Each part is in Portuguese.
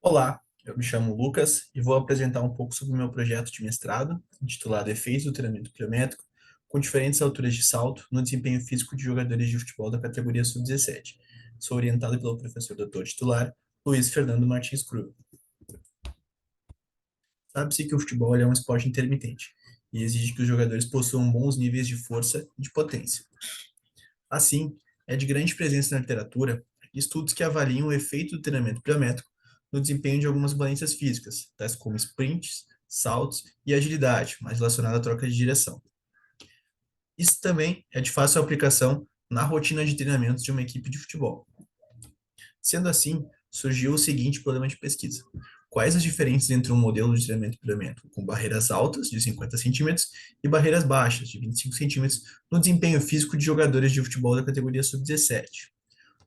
Olá, eu me chamo Lucas e vou apresentar um pouco sobre o meu projeto de mestrado, intitulado Efeitos do Treinamento Pliométrico com diferentes alturas de salto no desempenho físico de jogadores de futebol da categoria sub-17. Sou orientado pelo professor doutor titular Luiz Fernando Martins Cruz. Sabe-se que o futebol é um esporte intermitente e exige que os jogadores possuam bons níveis de força e de potência. Assim, é de grande presença na literatura estudos que avaliam o efeito do treinamento pliométrico no desempenho de algumas valências físicas, tais como sprints, saltos e agilidade, mais relacionada à troca de direção. Isso também é de fácil aplicação na rotina de treinamentos de uma equipe de futebol. Sendo assim, surgiu o seguinte problema de pesquisa: quais as diferenças entre um modelo de treinamento pliométrico com barreiras altas, de 50 centímetros, e barreiras baixas, de 25 centímetros, no desempenho físico de jogadores de futebol da categoria sub-17,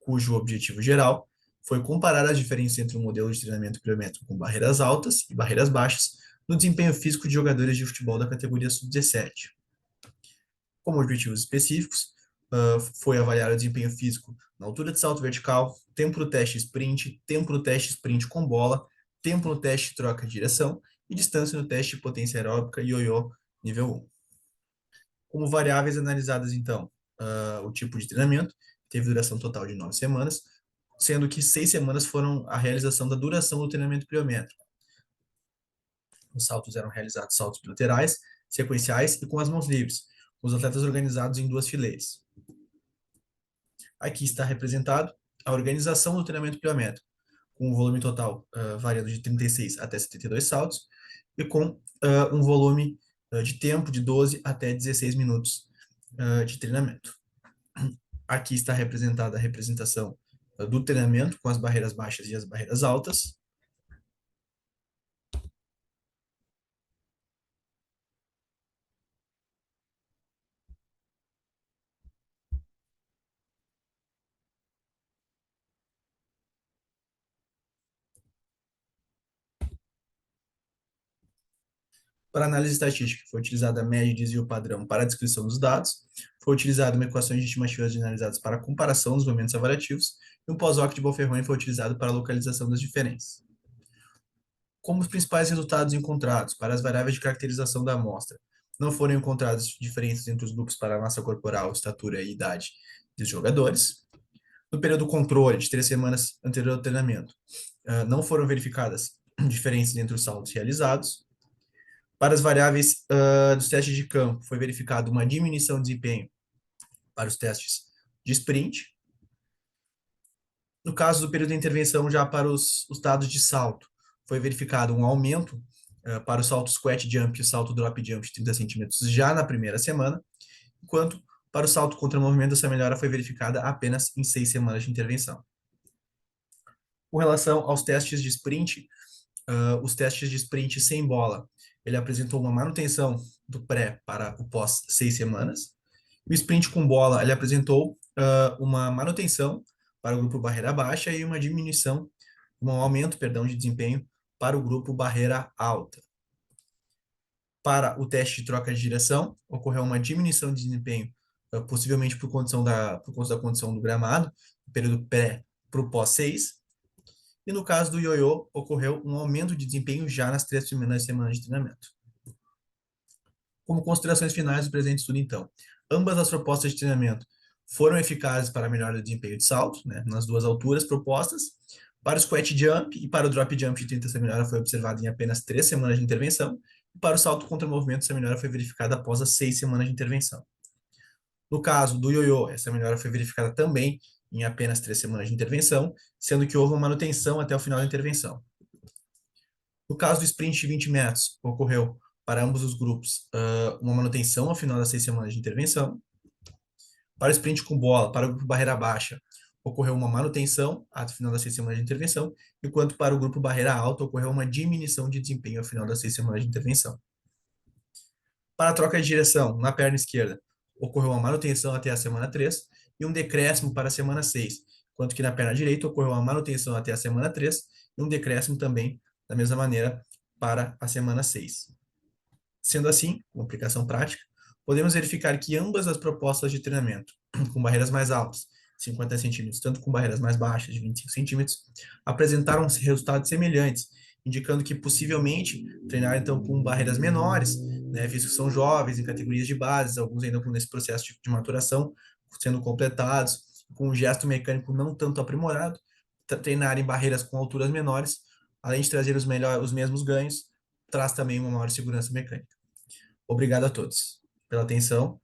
cujo objetivo geral foi comparar as diferenças entre o modelo de treinamento pliométrico com barreiras altas e barreiras baixas no desempenho físico de jogadores de futebol da categoria sub-17. Como objetivos específicos, foi avaliar o desempenho físico na altura de salto vertical, tempo no teste sprint, tempo no teste sprint com bola, tempo no teste troca de direção e distância no teste de potência aeróbica ioiô nível 1. Como variáveis analisadas, então, o tipo de treinamento, teve duração total de 9 semanas, sendo que 6 semanas foram a realização da duração do treinamento pliométrico. Os saltos eram realizados saltos bilaterais, sequenciais e com as mãos livres, com os atletas organizados em duas fileiras. Aqui está representado a organização do treinamento pliométrico, com um volume total variando de 36 até 72 saltos, e com um volume de tempo de 12 até 16 minutos de treinamento. Aqui está representada a representação do treinamento com as barreiras baixas e as barreiras altas. Para análise estatística, foi utilizada a média de desvio padrão para a descrição dos dados, foi utilizada uma equação de estimativas generalizadas para a comparação dos movimentos avaliativos, e um pós-hoc de Bonferroni foi utilizado para a localização das diferenças. Como os principais resultados encontrados para as variáveis de caracterização da amostra não foram encontradas diferenças entre os grupos para a massa corporal, estatura e idade dos jogadores, no período controle de 3 semanas anterior ao treinamento, não foram verificadas diferenças entre os saltos realizados. Para as variáveis dos testes de campo, foi verificada uma diminuição de desempenho para os testes de sprint. No caso do período de intervenção, já para os dados de salto, foi verificado um aumento para o salto squat jump e o salto drop jump de 30 centímetros já na primeira semana, enquanto para o salto contra movimento, essa melhora foi verificada apenas em 6 semanas de intervenção. Com relação aos testes de sprint, os testes de sprint sem bola, ele apresentou uma manutenção do pré para o pós 6 semanas. O sprint com bola, ele apresentou uma manutenção para o grupo barreira baixa e uma diminuição, um aumento, perdão, de desempenho para o grupo barreira alta. Para o teste de troca de direção, ocorreu uma diminuição de desempenho, possivelmente por conta da condição do gramado, do período pré para o pós 6. E no caso do ioiô, ocorreu um aumento de desempenho já nas 3 primeiras semanas de treinamento. Como considerações finais do presente estudo, então, ambas as propostas de treinamento foram eficazes para a melhora do desempenho de salto, né, nas duas alturas propostas. Para o squat jump e para o drop jump de 30, essa melhora foi observada em apenas 3 semanas de intervenção. E para o salto contra movimento, essa melhora foi verificada após as 6 semanas de intervenção. No caso do ioiô, essa melhora foi verificada também em apenas 3 semanas de intervenção, sendo que houve uma manutenção até o final da intervenção. No caso do sprint de 20 metros, ocorreu para ambos os grupos uma manutenção ao final das 6 semanas de intervenção. Para o sprint com bola, para o grupo barreira baixa, ocorreu uma manutenção ao final das 6 semanas de intervenção, enquanto para o grupo barreira alta ocorreu uma diminuição de desempenho ao final das 6 semanas de intervenção. Para a troca de direção, na perna esquerda, ocorreu uma manutenção até a semana 3 e um decréscimo para a semana 6, enquanto que na perna direita ocorreu uma manutenção até a semana 3 e um decréscimo também, da mesma maneira, para a semana 6. Sendo assim, com aplicação prática, podemos verificar que ambas as propostas de treinamento, com barreiras mais altas, 50 centímetros, tanto com barreiras mais baixas, de 25 centímetros, apresentaram resultados semelhantes, indicando que possivelmente treinar então com barreiras menores, né, visto que são jovens em categorias de bases, alguns ainda nesse processo de maturação, sendo completados, com um gesto mecânico não tanto aprimorado, treinar em barreiras com alturas menores, além de trazer os mesmos ganhos, traz também uma maior segurança mecânica. Obrigado a todos pela atenção